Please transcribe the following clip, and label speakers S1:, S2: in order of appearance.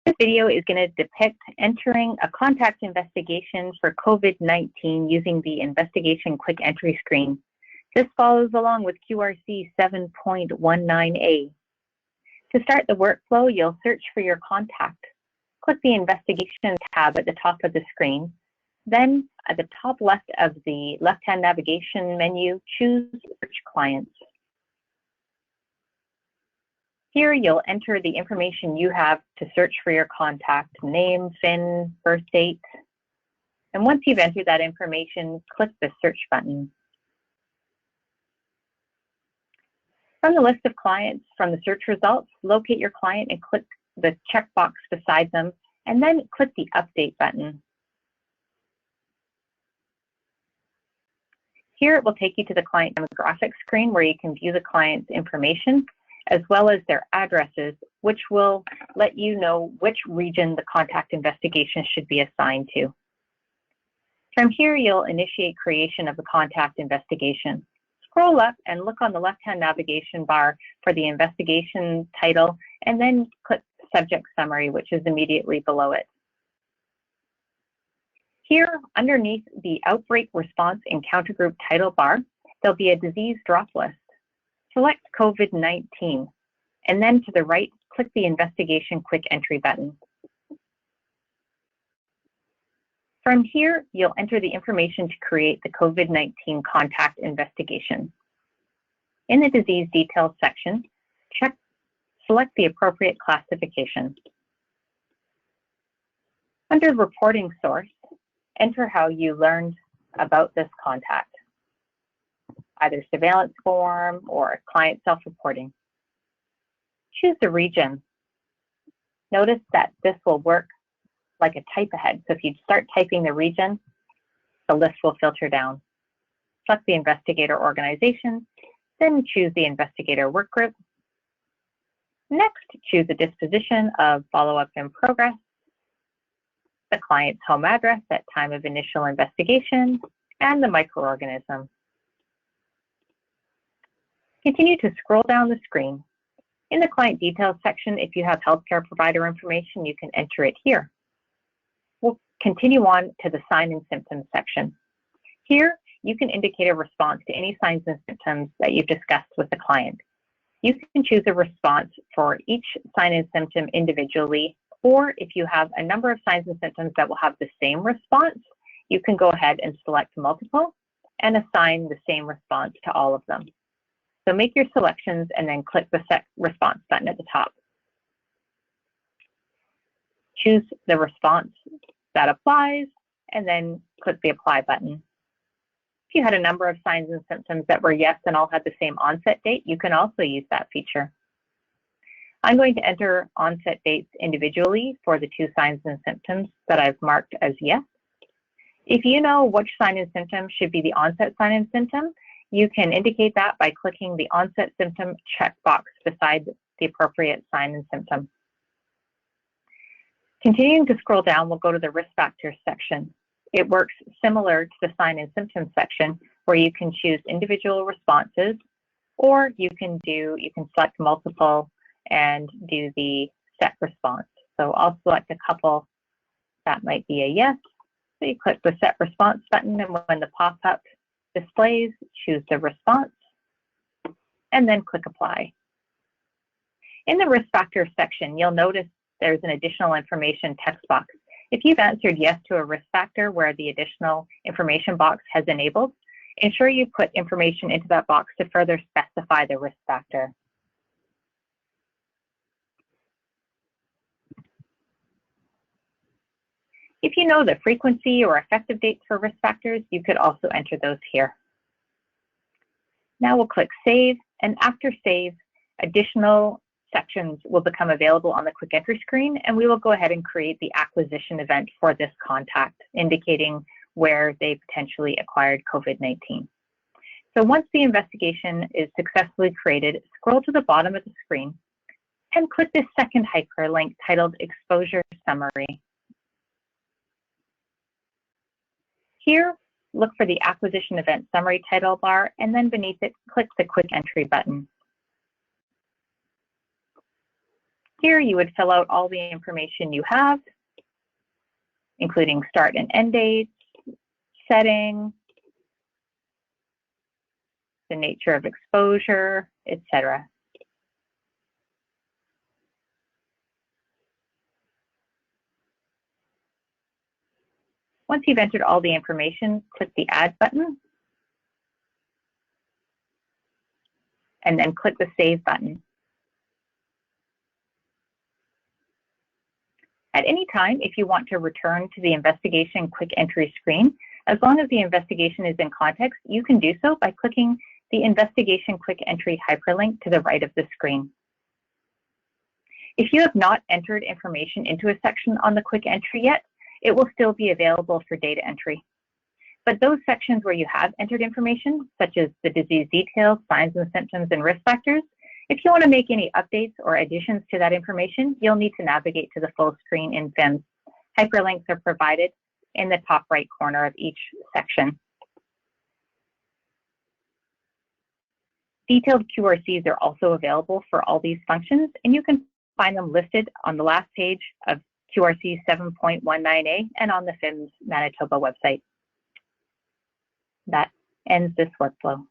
S1: This video is going to depict entering a contact investigation for COVID-19 using the investigation quick entry screen. This follows along with QRC 7.19a. To start the workflow, you'll search for your contact. Click the Investigation tab at the top of the screen. Then, at the top left of the left-hand navigation menu, choose Search Clients. Here, you'll enter the information you have to search for your contact: name, FIN, birth date. And once you've entered that information, click the Search button. From the list of clients from the search results, locate your client and click the checkbox beside them, and then click the Update button. Here, it will take you to the client demographics screen where you can view the client's information, as well as their addresses, which will let you know which region the contact investigation should be assigned to. From here, you'll initiate creation of the contact investigation. Scroll up and look on the left-hand navigation bar for the investigation title, and then click Subject Summary, which is immediately below it. Here, underneath the Outbreak Response Encounter Group title bar, there'll be a disease drop list. Select COVID-19, and then to the right, click the Investigation Quick Entry button. From here, you'll enter the information to create the COVID-19 Contact Investigation. In the Disease Details section, select the appropriate classification. Under Reporting Source, enter how you learned about this contact, either surveillance form or client self-reporting. Choose the region. Notice that this will work like a type ahead. So if you start typing the region, the list will filter down. Select the investigator organization, then choose the investigator work group. Next, choose the disposition of follow-up in progress, the client's home address at time of initial investigation, and the microorganism. Continue to scroll down the screen. In the Client Details section, if you have healthcare provider information, you can enter it here. We'll continue on to the Sign and Symptoms section. Here, you can indicate a response to any signs and symptoms that you've discussed with the client. You can choose a response for each sign and symptom individually, or if you have a number of signs and symptoms that will have the same response, you can go ahead and select multiple and assign the same response to all of them. So make your selections and then click the Set Response button at the top. Choose the response that applies and then click the Apply button. If you had a number of signs and symptoms that were yes and all had the same onset date, you can also use that feature. I'm going to enter onset dates individually for the two signs and symptoms that I've marked as yes. If you know which sign and symptom should be the onset sign and symptom, you can indicate that by clicking the Onset Symptom checkbox beside the appropriate sign and symptom. Continuing to scroll down, we'll go to the Risk Factors section. It works similar to the Sign and Symptom section, where you can choose individual responses, or you can select multiple and do the set response. So I'll select a couple that might be a yes. So you click the Set Response button, and when the pop-up displays, choose the response, and then click Apply. In the Risk Factors section, you'll notice there's an additional information text box. If you've answered yes to a risk factor where the additional information box has enabled, ensure you put information into that box to further specify the risk factor. If you know the frequency or effective dates for risk factors, you could also enter those here. Now we'll click Save, and after Save, additional sections will become available on the quick entry screen, and we will go ahead and create the acquisition event for this contact, indicating where they potentially acquired COVID-19. So once the investigation is successfully created, scroll to the bottom of the screen and click this second hyperlink titled Exposure Summary. Here, look for the Acquisition Event Summary title bar, and then beneath it, click the Quick Entry button. Here, you would fill out all the information you have, including start and end dates, setting, the nature of exposure, etc. Once you've entered all the information, click the Add button, and then click the Save button. At any time, if you want to return to the investigation quick entry screen, as long as the investigation is in context, you can do so by clicking the Investigation Quick Entry hyperlink to the right of the screen. If you have not entered information into a section on the quick entry yet, it will still be available for data entry. But those sections where you have entered information, such as the disease details, signs and symptoms, and risk factors, if you want to make any updates or additions to that information, you'll need to navigate to the full screen in FIMS. Hyperlinks are provided in the top right corner of each section. Detailed QRCs are also available for all these functions, and you can find them listed on the last page of QRC 7.19a and on the FIMS Manitoba website. That ends this workflow.